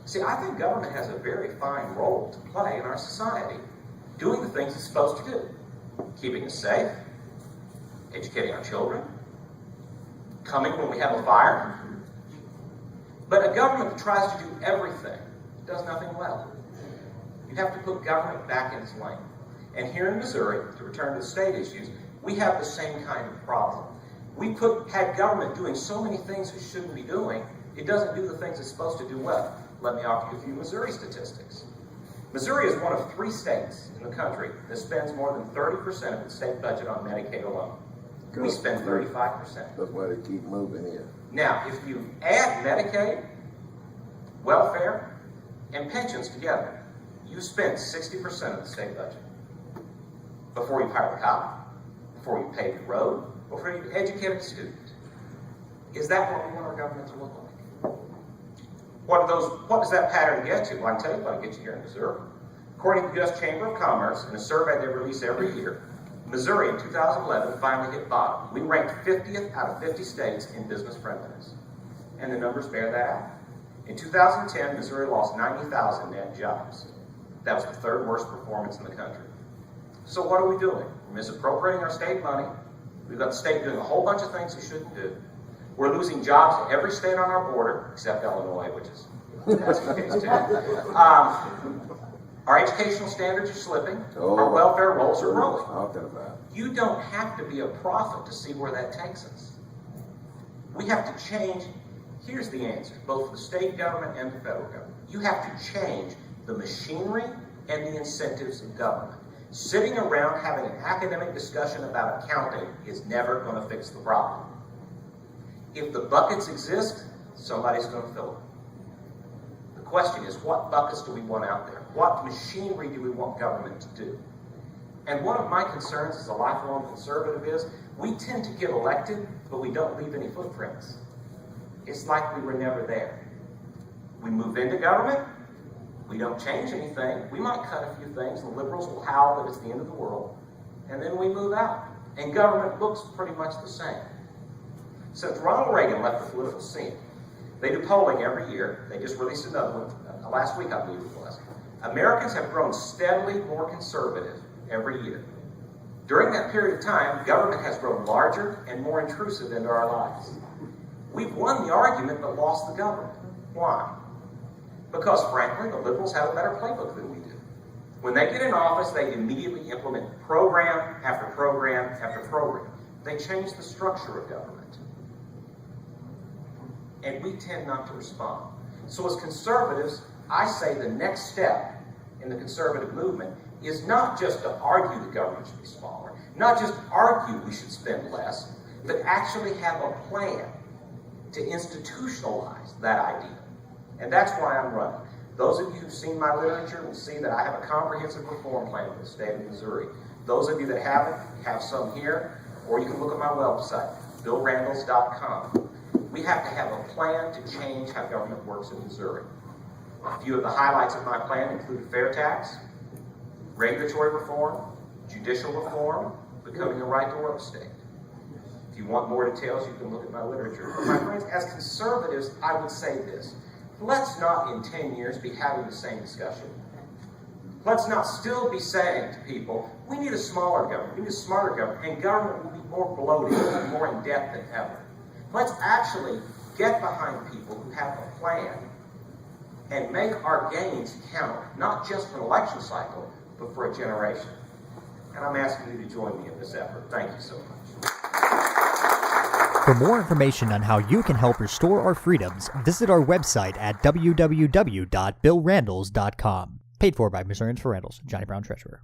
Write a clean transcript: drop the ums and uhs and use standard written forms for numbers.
See, I think government has a very fine role to play in our society, doing the things it's supposed to do. Keeping us safe, educating our children, coming when we have a fire. But a government that tries to do everything does nothing well. You have to put government back in its lane. And here in Missouri, to return to the state issues, we have the same kind of problem. We had government doing so many things it shouldn't be doing, it doesn't do the things it's supposed to do well. Let me offer you a few Missouri statistics. Missouri is one of 3 states in the country that spends more than 30% of its state budget on Medicaid alone. Good. We spend 35%. That's why they keep moving here. Now, if you add Medicaid, welfare, and pensions together, you spend 60% of the state budget. Before you hire a cop, before you pave the road, before you educate a student. Is that what we want our government to look like? What does that pattern get you? Well, I can tell you what it gets you here in Missouri. According to the U.S. Chamber of Commerce, in a survey they release every year, Missouri in 2011 finally hit bottom. We ranked 50th out of 50 states in business friendliness. And the numbers bear that out. In 2010, Missouri lost 90,000 net jobs. That was the 3rd worst performance in the country. So what are we doing? We're misappropriating our state money. We've got the state doing a whole bunch of things it shouldn't do. We're losing jobs to every state on our border, except Illinois, which is that's the case too. Our educational standards are slipping. Our welfare rolls are rolling. You don't have to be a prophet to see where that takes us. We have to change. Here's the answer, both the state government and the federal government. You have to change the machinery and the incentives of government. Sitting around having an academic discussion about accounting is never going to fix the problem. If the buckets exist, somebody's going to fill them. The question is, what buckets do we want out there? What machinery do we want government to do? And one of my concerns as a lifelong conservative is, we tend to get elected, but we don't leave any footprints. It's like we were never there. We move into government, we don't change anything. We might cut a few things. The liberals will howl that it's the end of the world. And then we move out. And government looks pretty much the same. Since Ronald Reagan left the political scene, they do polling every year. They just released another one last week, I believe it was. Americans have grown steadily more conservative every year. During that period of time, government has grown larger and more intrusive into our lives. We've won the argument but lost the government. Why? Because, frankly, the liberals have a better playbook than we do. When they get in office, they immediately implement program after program after program. They change the structure of government. And we tend not to respond. So as conservatives, I say the next step in the conservative movement is not just to argue the government should be smaller, not just argue we should spend less, but actually have a plan to institutionalize that idea. And that's why I'm running. Those of you who've seen my literature will see that I have a comprehensive reform plan for the state of Missouri. Those of you that haven't, have some here, or you can look at my website, BillRandles.com. We have to have a plan to change how government works in Missouri. A few of the highlights of my plan include a fair tax, regulatory reform, judicial reform, becoming a right-to-work state. If you want more details, you can look at my literature. But my friends, as conservatives, I would say this. Let's not in 10 years be having the same discussion. Let's not still be saying to people, we need a smaller government, we need a smarter government, and government will be more bloated and more in debt than ever. Let's actually get behind people who have a plan and make our gains count, not just for an election cycle, but for a generation. And I'm asking you to join me in this effort. Thank you so much. For more information on how you can help restore our freedoms, visit our website at www.billrandles.com. Paid for by Missourians for Randles, Johnny Brown Treasurer.